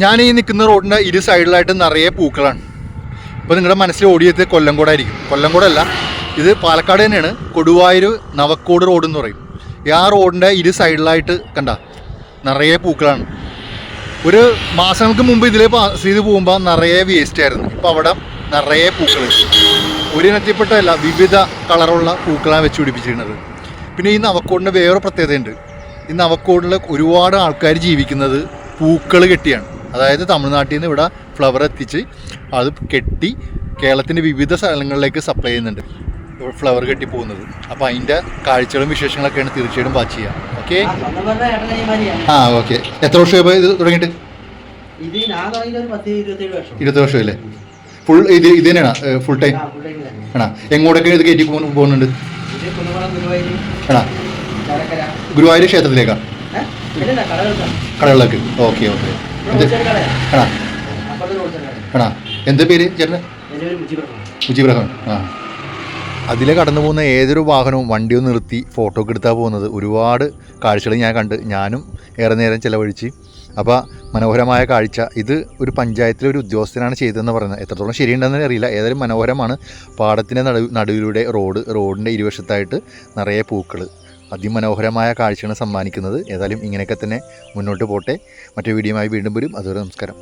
ഞാൻ ഈ നിൽക്കുന്ന റോഡിൻ്റെ ഇരു സൈഡിലായിട്ട് നിറയെ പൂക്കളാണ്. ഇപ്പോൾ നിങ്ങളുടെ മനസ്സിൽ ഓടിയത് കൊല്ലംകോടായിരിക്കും. കൊല്ലംകോടല്ല, ഇത് പാലക്കാട് തന്നെയാണ്. കൊടുവായൂർ നവക്കോട് റോഡ് എന്ന് പറയും. ആ റോഡിൻ്റെ ഇരു സൈഡിലായിട്ട് കണ്ട നിറയെ പൂക്കളാണ്. ഒരു മാസങ്ങൾക്ക് മുമ്പ് ഇതിൽ പാസ് ചെയ്ത് പോകുമ്പോൾ നിറയെ വേസ്റ്റ് ആയിരുന്നു. ഇപ്പോൾ അവിടെ നിറയെ പൂക്കൾ, ഒരിനത്തിൽപ്പെട്ടതല്ല, വിവിധ കളറുള്ള പൂക്കളാണ് വെച്ച് പിടിപ്പിച്ചിരുന്നത്. പിന്നെ ഈ നവക്കോടിൻ്റെ വേറെ പ്രത്യേകതയുണ്ട്. ഈ നവക്കോടിൽ ഒരുപാട് ആൾക്കാർ ജീവിക്കുന്നത് പൂക്കൾ കെട്ടിയാണ്. അതായത് തമിഴ്നാട്ടിൽ നിന്ന് ഇവിടെ ഫ്ലവർ എത്തിച്ച് അത് കെട്ടി കേരളത്തിൻ്റെ വിവിധ സ്ഥലങ്ങളിലേക്ക് സപ്ലൈ ചെയ്യുന്നുണ്ട്, ഫ്ലവർ കെട്ടി പോകുന്നത്. അപ്പോൾ അതിൻ്റെ കാഴ്ചകളും വിശേഷങ്ങളൊക്കെയാണ് തീർച്ചയായിട്ടും വാച്ച് ചെയ്യുക. Okay, okay. എത്ര വർഷമായി ഇത് തുടങ്ങിയിട്ട്? 20 വർഷമല്ലേ? ഫുൾ ഇത് തന്നെയാണ് ഫുൾ ടൈം ആണോ? എങ്ങോട്ടൊക്കെ ഇത് കയറ്റി പോകുന്നുണ്ട്? ആണോ, ഗുരുവായൂർ ക്ഷേത്രത്തിലേക്കാ? കടകളിലേക്ക്. Okay okay. ആണോ ആണോ, എന്താ പേര് ചേട്ടന്? മുജീബ്രഹ്മാൻ. ആ, അതിലെ കടന്നു പോകുന്ന ഏതൊരു വാഹനവും വണ്ടിയൊന്നും നിർത്തി ഫോട്ടോ ഒക്കെ എടുത്താൽ പോകുന്നത്. ഒരുപാട് കാഴ്ചകൾ ഞാൻ കണ്ട്, ഞാനും ഏറെ നേരം ചിലവഴിച്ച്. അപ്പോൾ മനോഹരമായ കാഴ്ച. ഇത് ഒരു പഞ്ചായത്തിലെ ഒരു ഉദ്യോഗസ്ഥനാണ് ചെയ്തതെന്ന് പറയുന്നത്. എത്രത്തോളം ശരിയുണ്ടെന്ന് അറിയില്ല. ഏതായാലും മനോഹരമാണ്. പാടത്തിൻ്റെ നടുവിലൂടെ റോഡിൻ്റെ ഇരുവശത്തായിട്ട് നിറയെ പൂക്കൾ, അതിമനോഹരമായ കാഴ്ചയാണ് സമ്മാനിക്കുന്നത്. ഏതായാലും ഇങ്ങനെയൊക്കെ തന്നെ മുന്നോട്ട് പോട്ടെ. മറ്റൊരു വീഡിയോയുമായി വീണ്ടും വരും. അതുവരെ നമസ്കാരം.